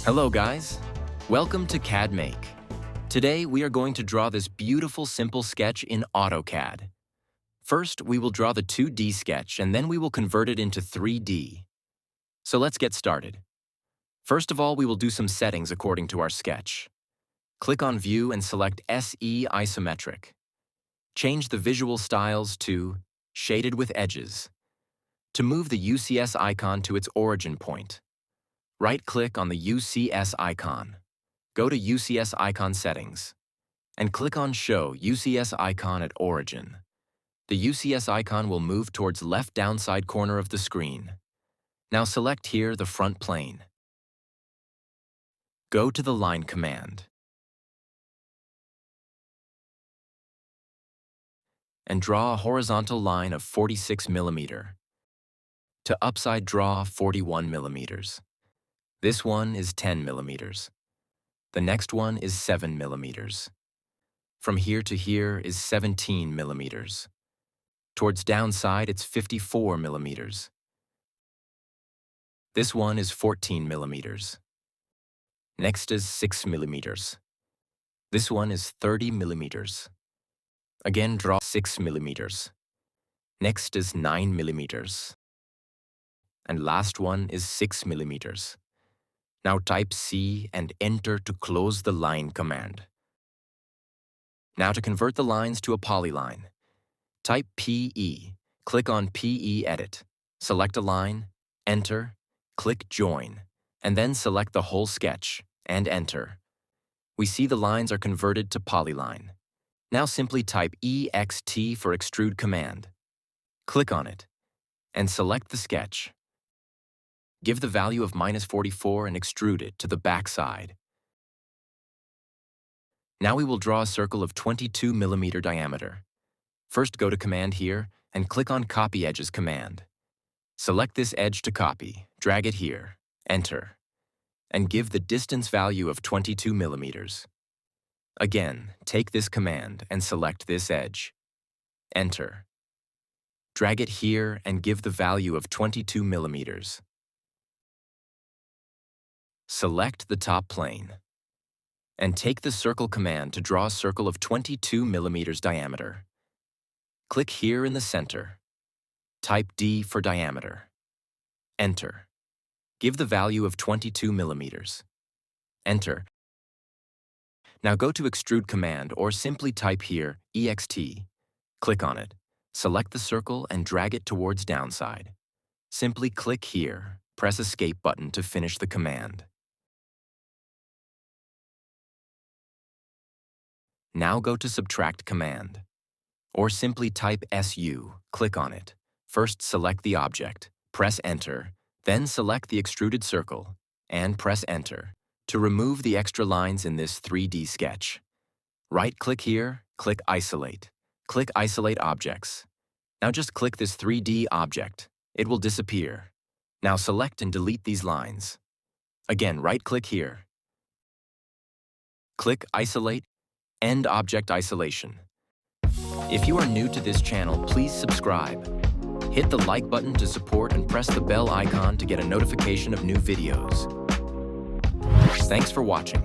Hello guys, welcome to CAD Make. Today we are going to draw this beautiful simple sketch in AutoCAD. First, we will draw the 2D sketch and then we will convert it into 3D. So let's get started. First of all, we will do some settings according to our sketch. Click on View and select SE Isometric. Change the visual styles to Shaded with Edges. To move the UCS icon to its origin point, right-click on the UCS icon. Go to UCS icon settings and click on Show UCS icon at origin. The UCS icon will move towards left downside corner of the screen. Now select here the front plane. Go to the Line command and draw a horizontal line of 46 mm. To upside draw 41 mm. This one is 10 mm. The next one is 7 mm. From here to here is 17 mm. Towards downside, it's 54 mm. This one is 14 mm. Next is 6 mm. This one is 30 mm. Again, draw 6 mm. Next is 9 mm. And last one is 6 mm. Now type C and enter to close the line command. Now to convert the lines to a polyline, type PE, click on PE Edit, select a line, enter, click Join, and then select the whole sketch and enter. We see the lines are converted to polyline. Now simply type EXT for Extrude command. Click on it and select the sketch. Give the value of -44 and extrude it to the back side. Now we will draw a circle of 22 mm diameter. First go to Command here and click on Copy Edges command. Select this edge to copy, drag it here, enter, and give the distance value of 22 mm. Again, take this command and select this edge. Enter. Drag it here and give the value of 22 mm. Select the top plane and take the circle command to draw a circle of 22 mm diameter. Click here in the center. Type D for diameter. Enter. Give the value of 22 mm. Enter. Now go to Extrude command or simply type here EXT. Click on it. Select the circle and drag it towards downside. Simply click here. Press Escape button to finish the command. Now go to Subtract command, or simply type SU, click on it. First select the object, press Enter, then select the extruded circle, and press Enter to remove the extra lines in this 3D sketch. Right-click here, click Isolate. Click Isolate Objects. Now just click this 3D object. It will disappear. Now select and delete these lines. Again, right-click here. Click Isolate, End Object Isolation. If you are new to this channel, please subscribe. Hit the like button to support and press the bell icon to get a notification of new videos. Thanks for watching.